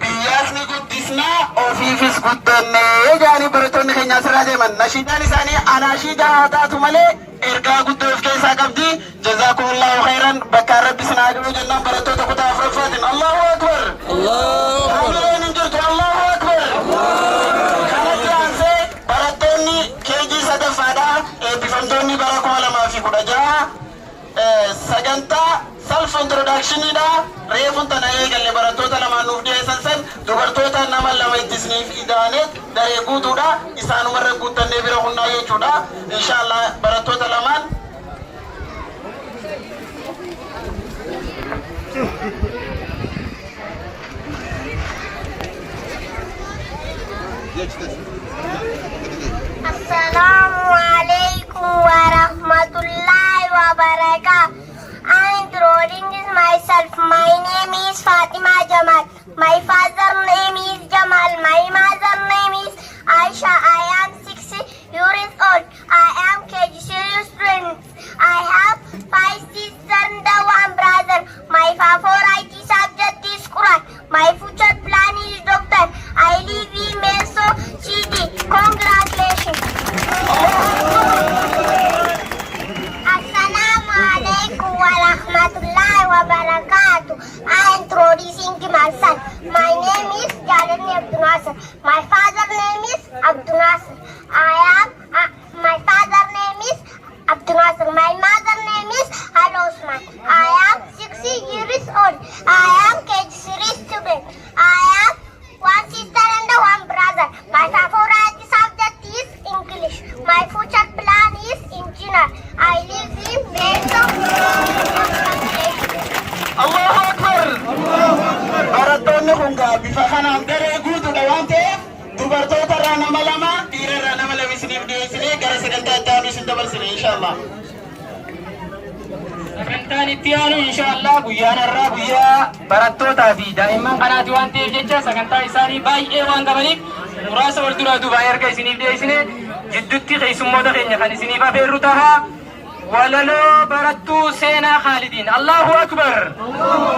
بياسني قدسنا وفيفس قدنا جاني برتوني خينا سراجي من نشيدا لساني أنا شيدا تاتو ملي إرقا قدوف كيسا قبدي جزاكم الله خيرا بكار ربي سناجم جنة برتو تقوتا فرفات الله أكبر الله أكبر الله أكبر خلق لانسي برتوني كيجي سدفادا بفمتوني براكم لما في قدجا سجنتا self introduction ida reefun tana eegalle barattoota lamaan nuuf dhiyeessan san dubartoota nama lama ittisniif idaanet daree guutuudha isaanumarra guuttannee bira hunnaa jechuudha inshallah barattoota lamaan Assalamu alaikum wa rahmatullahi wa barakatuh. I am introducing myself. My name is Fatima Jamal. My father name is Jamal. My mother name is Aisha. I am 6 years old. I am KG student. I have 5 sisters and 1 brother. My favorite subject is Quran. My future plan is doctor. I live in Meso City. Congratulations. Assalamu alaikum wa rahmatullahi wa barakatuh. I am introducing myself. My name is Jalani Abdul Nasser. My father name is Abdul Nasser. My father name is Abdul Nasser. My mother name is Al Osman. I am 60 years old. I am KG student. I have 1 sister and 1 brother. My favorite subject is English. My future plan is engineer. I live in Meso. Allahu Akbar barattoonni kun bifa kanaan daree guutuudha waan ta'eef dubartoota irraa nama lama dhiira irraa nama lama isiniif dhiyeessinee gara sagantaa itti aanu isin dabarsine inshallah. Sagantaan itti aanu inshallah guyyaan irraa guyyaa barattootaa fi daa'imman kanaati waan ta'eef jecha sagantaa isaanii baay'ee waan qabaniif muraasa wal duraa duubaa erga isiniif dhiyeessine jidduutti keessummoota keenya kan isiniif afeerru tahaa. وللو برتو سينا خالدين الله أكبر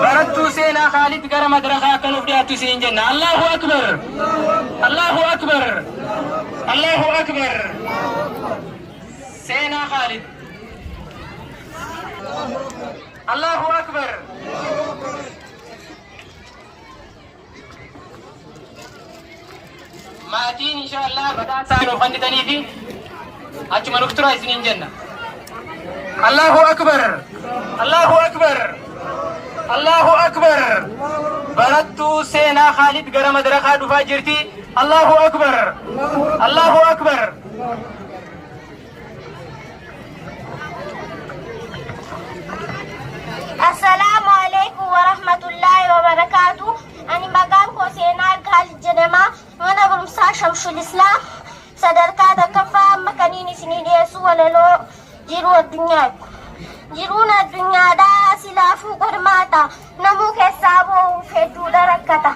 برتو سينا خالد قرى مدرخة كانوا فيها سين جنة الله أكبر الله أكبر الله أكبر سينا خالد الله أكبر ماتين إن شاء الله بدأت سانو فندتني في أجمل أكتر سين جنة الله أكبر الله أكبر الله أكبر برتو سينا خالد قرى مدرخة دفا جرتي الله أكبر الله أكبر السلام عليكم ورحمة الله وبركاته. أنا مقامكم سينا خالد جنما وأنا برمسا شمس الإسلام صدركات كفا مكانين سنين يسوع ولو جيرو الدنيا جيرونا الدنيا دا سلافو قرماتا نمو كسابو فدو دركتا